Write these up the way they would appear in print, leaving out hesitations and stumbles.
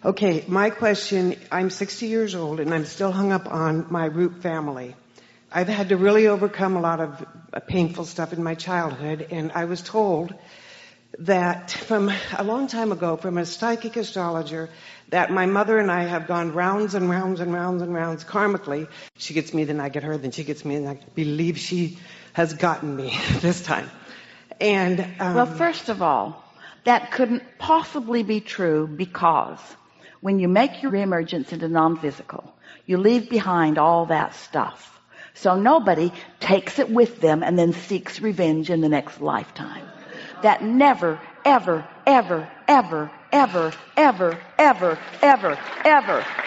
Okay, my question, I'm 60 years old and I'm still hung up on my root family. I've had to really overcome a lot of painful stuff in my childhood, and I was told that from a long time ago from a psychic astrologer that my mother and I have gone rounds and rounds and rounds and rounds karmically. She gets me, then I get her, then she gets me, and I believe she has gotten me this time. And well, first of all, that couldn't possibly be true, because when you make your reemergence into non-physical, you leave behind all that stuff. So nobody takes it with them and then seeks revenge in the next lifetime. That never, ever, ever, ever, ever, ever, ever, ever, ever,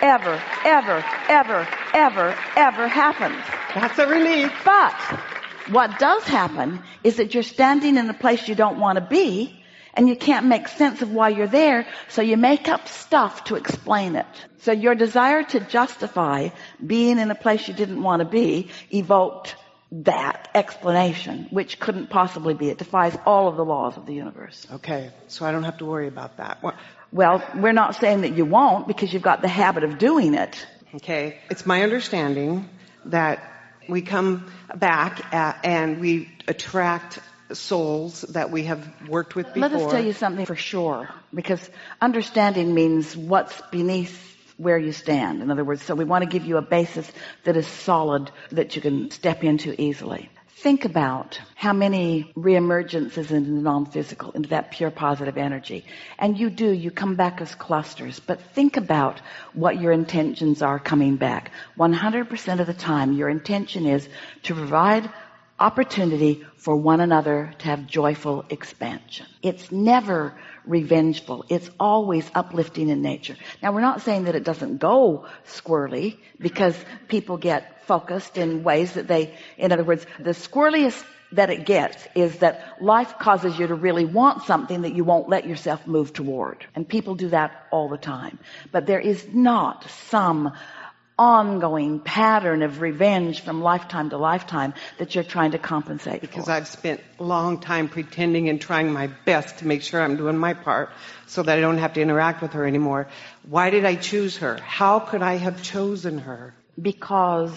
ever, ever, ever, ever, ever happens. That's a relief. But what does happen is that you're standing in a place you don't want to be, and you can't make sense of why you're there, so you make up stuff to explain it. So your desire to justify being in a place you didn't want to be evoked that explanation, which couldn't possibly be. It defies all of the laws of the universe. Okay, so I don't have to worry about that. Well, we're not saying that you won't, because you've got the habit of doing it. Okay, it's my understanding that we come back and we attract souls that we have worked with before. Let us tell you something for sure, because understanding means what's beneath where you stand. In other words, so we want to give you a basis that is solid, that you can step into easily. Think about how many reemergences into non-physical, into that pure positive energy. And you come back as clusters. But think about what your intentions are coming back. 100% of the time, your intention is to provide opportunity for one another to have joyful expansion. It's never revengeful. It's always uplifting in nature. Now, we're not saying that it doesn't go squirrely, because people get focused in ways that in other words, the squirreliest that it gets is that life causes you to really want something that you won't let yourself move toward. And people do that all the time. But there is not some ongoing pattern of revenge from lifetime to lifetime that you're trying to compensate for. Because I've spent a long time pretending and trying my best to make sure I'm doing my part so that I don't have to interact with her anymore. Why did I choose her? How could I have chosen her? Because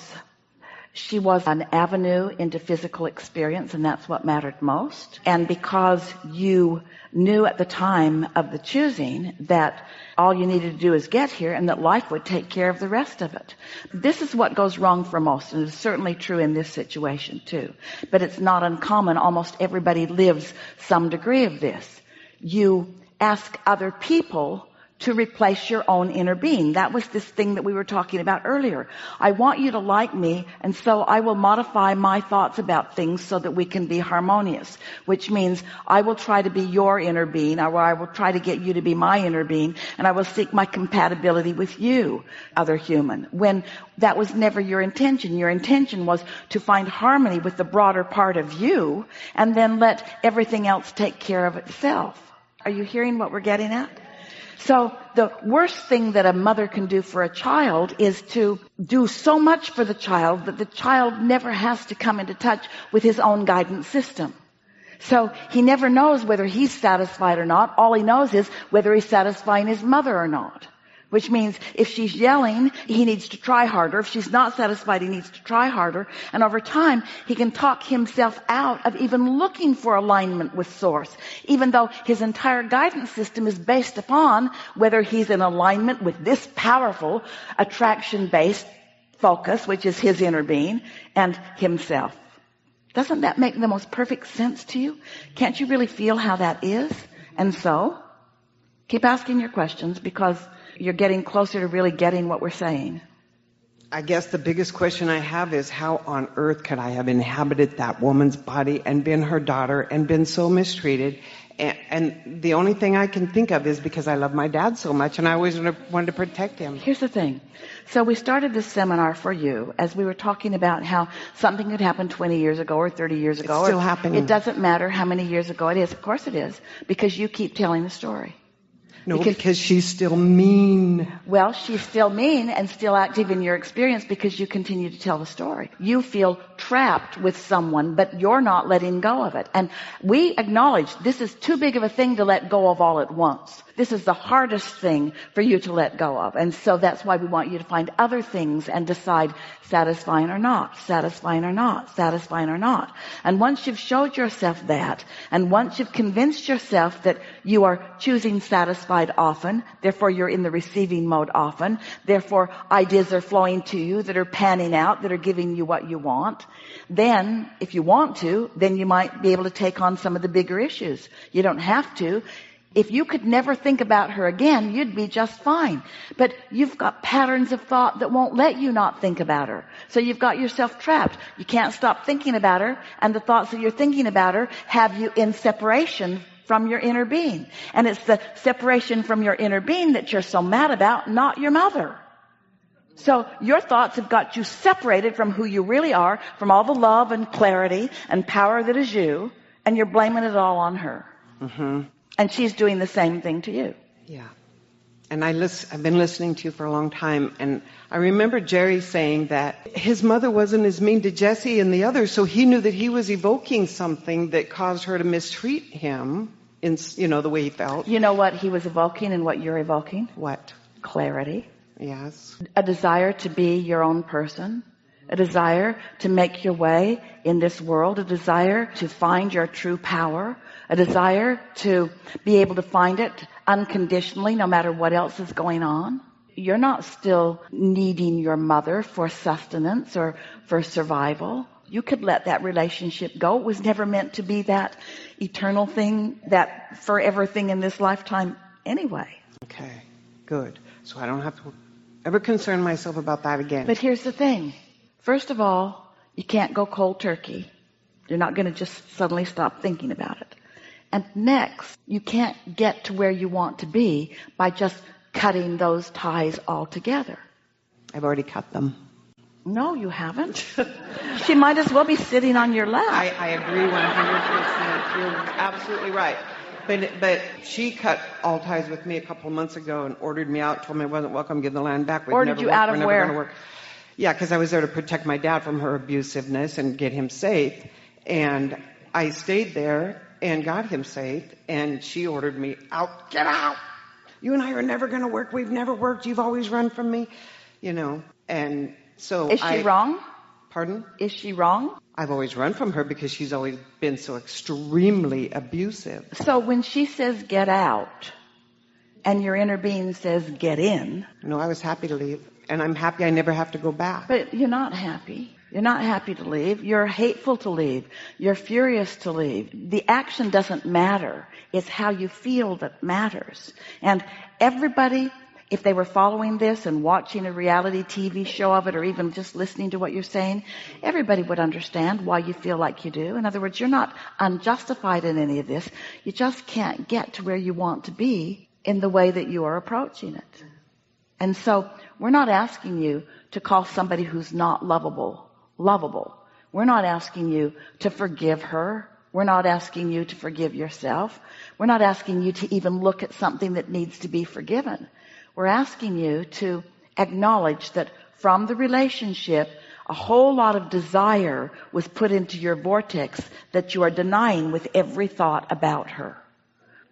she was an avenue into physical experience, and that's what mattered most. And because you knew at the time of the choosing that all you needed to do is get here, and that life would take care of the rest of it. This is what goes wrong for most, and it's certainly true in this situation too. But it's not uncommon. Almost everybody lives some degree of this. You ask other people to replace your own inner being. That was this thing that we were talking about earlier. I want you to like me, and so I will modify my thoughts about things so that we can be harmonious, which means I will try to be your inner being, or I will try to get you to be my inner being, and I will seek my compatibility with you, other human, when that was never your intention. Your intention was to find harmony with the broader part of you, and then let everything else take care of itself. Are you hearing what we're getting at? So the worst thing that a mother can do for a child is to do so much for the child that the child never has to come into touch with his own guidance system. So he never knows whether he's satisfied or not. All he knows is whether he's satisfying his mother or not. Which means if she's yelling, he needs to try harder. If she's not satisfied, he needs to try harder. And over time, he can talk himself out of even looking for alignment with Source, even though his entire guidance system is based upon whether he's in alignment with this powerful attraction-based focus, which is his inner being, and himself. Doesn't that make the most perfect sense to you? Can't you really feel how that is? And so, keep asking your questions, because you're getting closer to really getting what we're saying. I guess the biggest question I have is, how on earth could I have inhabited that woman's body and been her daughter and been so mistreated? And the only thing I can think of is because I love my dad so much and I always wanted to protect him. Here's the thing. So we started this seminar for you as we were talking about how something could happen 20 years ago or 30 years ago. It's still happening. It doesn't matter how many years ago it is. Of course it is, because you keep telling the story. No, because she's still mean. Well, she's still mean and still active in your experience because you continue to tell the story. You feel trapped with someone, but you're not letting go of it. And we acknowledge this is too big of a thing to let go of all at once. This is the hardest thing for you to let go of. And so that's why we want you to find other things and decide satisfying or not, satisfying or not, satisfying or not. And once you've showed yourself that, and once you've convinced yourself that you are choosing satisfied often, therefore you're in the receiving mode often, therefore ideas are flowing to you that are panning out, that are giving you what you want, then if you want to, then you might be able to take on some of the bigger issues. You don't have to. If you could never think about her again, you'd be just fine. But you've got patterns of thought that won't let you not think about her. So you've got yourself trapped. You can't stop thinking about her, and the thoughts that you're thinking about her have you in separation from your inner being. And it's the separation from your inner being that you're so mad about, not your mother. So your thoughts have got you separated from who you really are, from all the love and clarity and power that is you, and you're blaming it all on her. Mm-hmm. And she's doing the same thing to you. Yeah. And I've been listening to you for a long time, and I remember Jerry saying that his mother wasn't as mean to Jesse and the others, so he knew that he was evoking something that caused her to mistreat him in, the way he felt. You know what he was evoking and what you're evoking? What? Clarity. Yes. A desire to be your own person. A desire to make your way in this world. A desire to find your true power. A desire to be able to find it unconditionally, no matter what else is going on. You're not still needing your mother for sustenance or for survival. You could let that relationship go. It was never meant to be that eternal thing, that forever thing in this lifetime anyway. Okay, good. So I don't have to ever concern myself about that again. But here's the thing. First of all, you can't go cold turkey. You're not going to just suddenly stop thinking about it. And next, you can't get to where you want to be by just cutting those ties altogether. I've already cut them. No, you haven't. She might as well be sitting on your lap. I agree 100%. You're absolutely right. But she cut all ties with me a couple of months ago and ordered me out, told me I wasn't welcome, give the land back. Ordered you out of where? Yeah, because I was there to protect my dad from her abusiveness and get him safe. And I stayed there and got him safe, and she ordered me out. Get out! You and I are never going to work. We've never worked. You've always run from me. And so Is she wrong? Pardon? Is she wrong? I've always run from her because she's always been so extremely abusive. So when she says get out, and your inner being says get in. No, I was happy to leave, and I'm happy I never have to go back. But you're not happy. You're not happy to leave. You're hateful to leave. You're furious to leave. The action doesn't matter. It's how you feel that matters. And everybody, if they were following this and watching a reality TV show of it, or even just listening to what you're saying, everybody would understand why you feel like you do. In other words, you're not unjustified in any of this. You just can't get to where you want to be in the way that you are approaching it. And so we're not asking you to call somebody who's not lovable. We're not asking you to forgive her. We're not asking you to forgive yourself. We're not asking you to even look at something that needs to be forgiven. We're asking you to acknowledge that from the relationship, a whole lot of desire was put into your vortex that you are denying with every thought about her.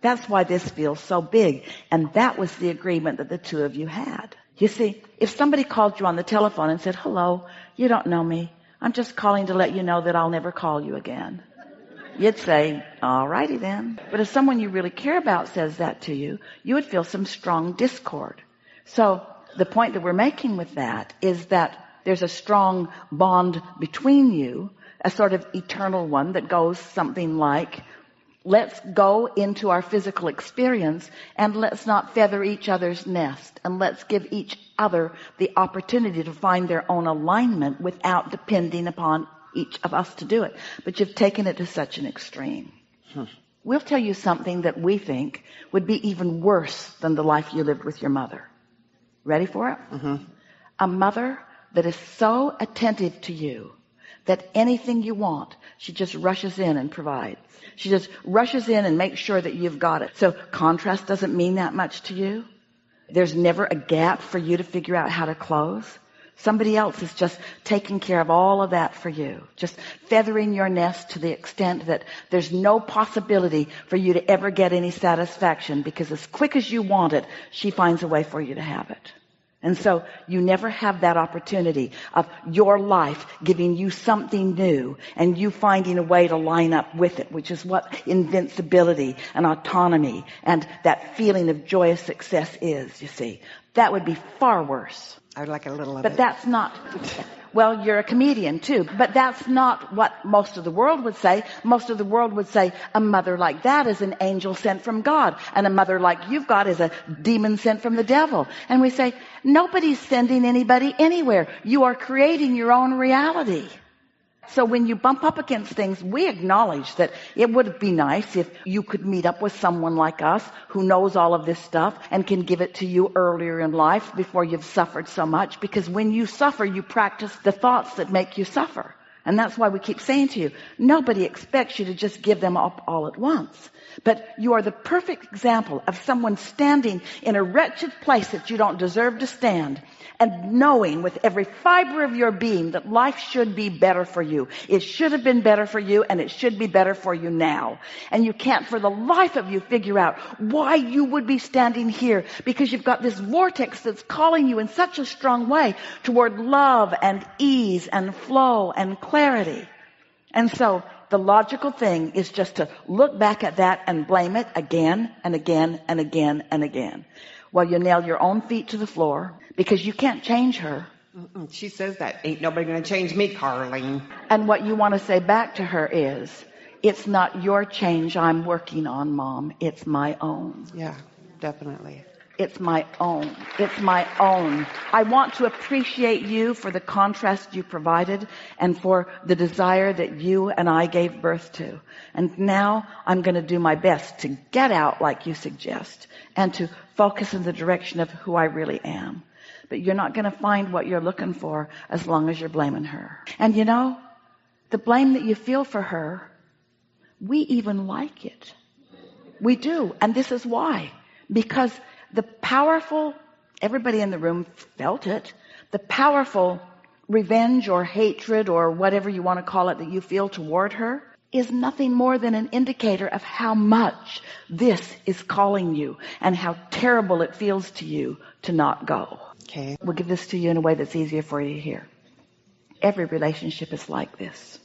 That's why this feels so big. And that was the agreement that the two of you had. You see, if somebody called you on the telephone and said, hello, you don't know me. I'm just calling to let you know that I'll never call you again. You'd say, all righty then. But if someone you really care about says that to you, you would feel some strong discord. So the point that we're making with that is that there's a strong bond between you, a sort of eternal one that goes something like, let's go into our physical experience and let's not feather each other's nest, and let's give each other the opportunity to find their own alignment without depending upon each of us to do it. But you've taken it to such an extreme. We'll tell you something that we think would be even worse than the life you lived with your mother. Ready for it? Mm-hmm. A mother that is so attentive to you that anything you want, she just rushes in and provides. She just rushes in and makes sure that you've got it. So contrast doesn't mean that much to you. There's never a gap for you to figure out how to close. Somebody else is just taking care of all of that for you, just feathering your nest to the extent that there's no possibility for you to ever get any satisfaction, because as quick as you want it, she finds a way for you to have it. And so you never have that opportunity of your life giving you something new and you finding a way to line up with it, which is what invincibility and autonomy and that feeling of joyous success is, you see. That would be far worse. I'd like a little of But it. that's not, well, you're a comedian too, but that's not what most of the world would say. Most of the world would say a mother like that is an angel sent from God, and a mother like you've got is a demon sent from the devil. And we say, nobody's sending anybody anywhere. You are creating your own reality. So when you bump up against things, we acknowledge that it would be nice if you could meet up with someone like us who knows all of this stuff and can give it to you earlier in life before you've suffered so much. Because when you suffer, you practice the thoughts that make you suffer. And that's why we keep saying to you, nobody expects you to just give them up all at once. But you are the perfect example of someone standing in a wretched place that you don't deserve to stand, and knowing with every fiber of your being that life should be better for you. It should have been better for you, and it should be better for you now. And you can't for the life of you figure out why you would be standing here, because you've got this vortex that's calling you in such a strong way toward love and ease and flow and clarity. And so the logical thing is just to look back at that and blame it again and again and again and again. Well, you nail your own feet to the floor because you can't change her. She says that. Ain't nobody going to change me, Carlene. And what you want to say back to her is, it's not your change I'm working on, Mom. It's my own. Yeah, definitely. It's my own. It's my own. I want to appreciate you for the contrast you provided and for the desire that you and I gave birth to. And now I'm going to do my best to get out like you suggest and to focus in the direction of who I really am. But you're not going to find what you're looking for as long as you're blaming her. And you know, the blame that you feel for her, we even like it. We do. And this is why. Because the powerful, everybody in the room felt it, the powerful revenge or hatred or whatever you want to call it that you feel toward her is nothing more than an indicator of how much this is calling you and how terrible it feels to you to not go. Okay. We'll give this to you in a way that's easier for you to hear. Every relationship is like this.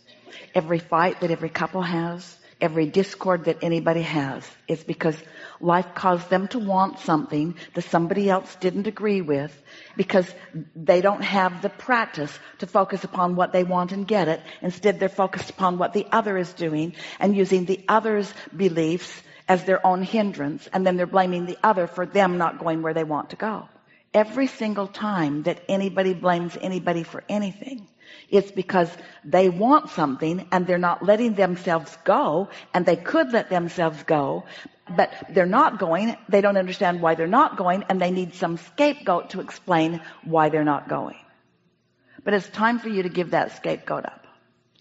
Every fight that every couple has, every discord that anybody has, is because life caused them to want something that somebody else didn't agree with, because they don't have the practice to focus upon what they want and get it. Instead, they're focused upon what the other is doing and using the other's beliefs as their own hindrance, and then they're blaming the other for them not going where they want to go. Every single time that anybody blames anybody for anything, it's because they want something and they're not letting themselves go, and they could let themselves go, but they're not going. They don't understand why they're not going, and they need some scapegoat to explain why they're not going. But it's time for you to give that scapegoat up.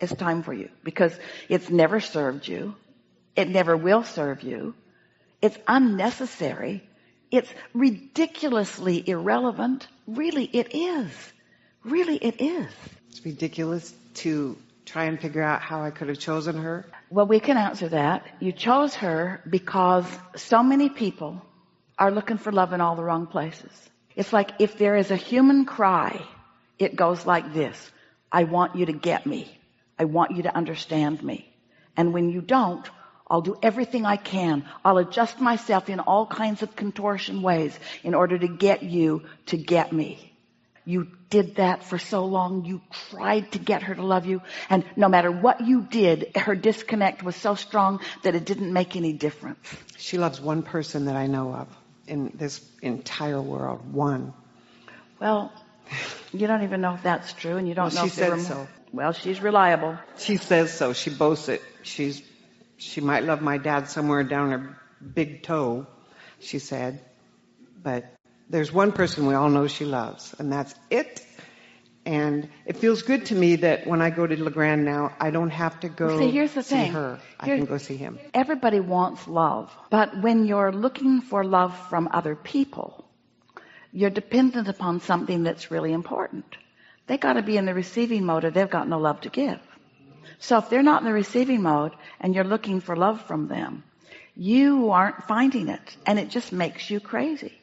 It's time for you, because it's never served you. It never will serve you. It's unnecessary. It's ridiculously irrelevant. Really, it is. Really, it is. It's ridiculous to try and figure out how I could have chosen her. Well, we can answer that. You chose her because so many people are looking for love in all the wrong places. It's like if there is a human cry, it goes like this: I want you to get me. I want you to understand me. And when you don't, I'll do everything I can. I'll adjust myself in all kinds of contortion ways in order to get you to get me. You did that for so long. You tried to get her to love you. And no matter what you did, her disconnect was so strong that it didn't make any difference. She loves one person that I know of in this entire world. One. Well, you don't even know if that's true, and you don't know she if there says were so. Well, she's reliable. She says so. She boasts it. She might love my dad somewhere down her big toe, she said. But there's one person we all know she loves, and that's it. And it feels good to me that when I go to LeGrand now, I don't have to go here's the see thing. her. I can go see him. Everybody wants love. But when you're looking for love from other people, you're dependent upon something that's really important. they got to be in the receiving mode or they've got no love to give. So if they're not in the receiving mode and you're looking for love from them, you aren't finding it, and it just makes you crazy.